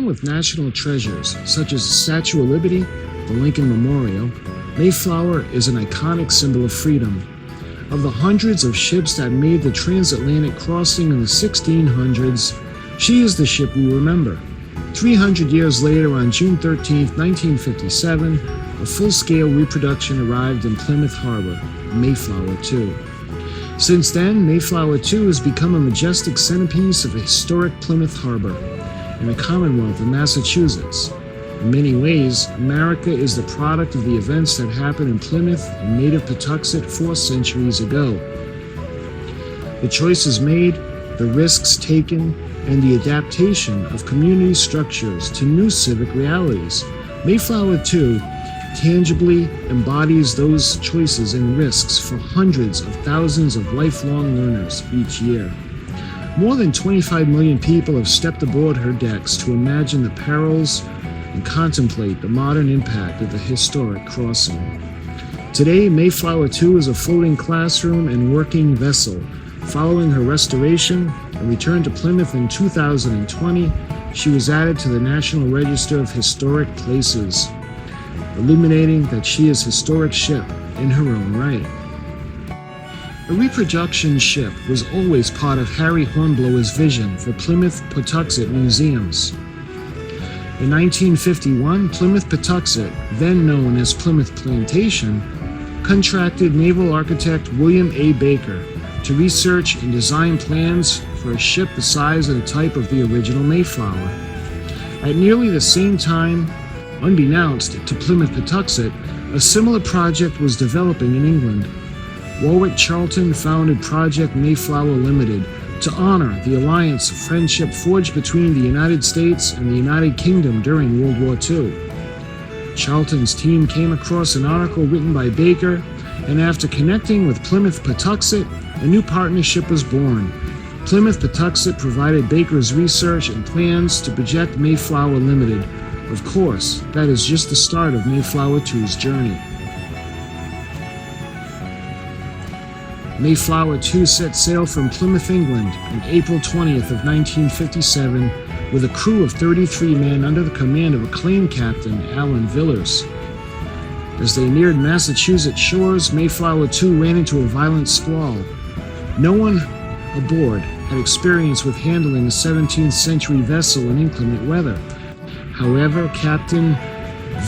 with national treasures such as the Statue of Liberty, the Lincoln Memorial, Mayflower is an iconic symbol of freedom. Of the hundreds of ships that made the transatlantic crossing in the 1600s, she is the ship we remember. 300 years later, on June 13, 1957, a full-scale reproduction arrived in Plymouth Harbor, Mayflower 2. Since then, Mayflower 2 has become a majestic centerpiece of a historic Plymouth Harbor in the Commonwealth of Massachusetts. In many ways, America is the product of the events that happened in Plymouth and native Pawtuxet 4 centuries ago. The choices made, the risks taken, and the adaptation of community structures to new civic realities. Mayflower 2 tangibly embodies those choices and risks for hundreds of thousands of lifelong learners each year. More than 25 million people have stepped aboard her decks to imagine the perils and contemplate the modern impact of the historic crossing. Today, Mayflower 2 is a floating classroom and working vessel. Following her restoration and return to Plymouth in 2020, she was added to the National Register of Historic Places, illuminating that she is a historic ship in her own right. A reproduction ship was always part of Harry Hornblower's vision for Plymouth Pawtuxet museums. In 1951, Plymouth Pawtuxet, then known as Plymouth Plantation, contracted naval architect William A. Baker to research and design plans for a ship the size and type of the original Mayflower. At nearly the same time, unbeknownst to Plymouth Pawtuxet, a similar project was developing in England. Warwick Charlton founded Project Mayflower Limited to honor the alliance of friendship forged between the United States and the United Kingdom during World War II. Charlton's team came across an article written by Baker, and after connecting with Plymouth Pawtuxet, a new partnership was born. Plymouth Pawtuxet provided Baker's research and plans to project Mayflower Limited. Of course, that is just the start of Mayflower 2's journey. Mayflower 2 set sail from Plymouth, England on April 20th of 1957 with a crew of 33 men under the command of acclaimed captain Alan Villers. As they neared Massachusetts shores, Mayflower 2 ran into a violent squall. No one aboard had experience with handling a 17th century vessel in inclement weather. However, Captain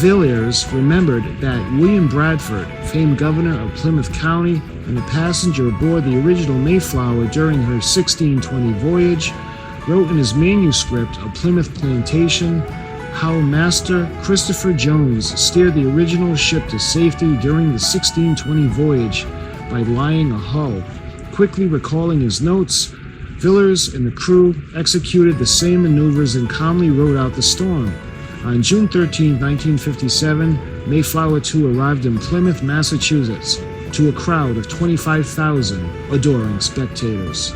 Villers remembered that William Bradford, famed governor of Plymouth County and a passenger aboard the original Mayflower during her 1620 voyage, wrote in his manuscript of Plymouth Plantation how Master Christopher Jones steered the original ship to safety during the 1620 voyage by lying a hull. Quickly recalling his notes, Villers and the crew executed the same maneuvers and calmly rode out the storm. On June 13, 1957, Mayflower 2 arrived in Plymouth, Massachusetts, to a crowd of 25,000 adoring spectators.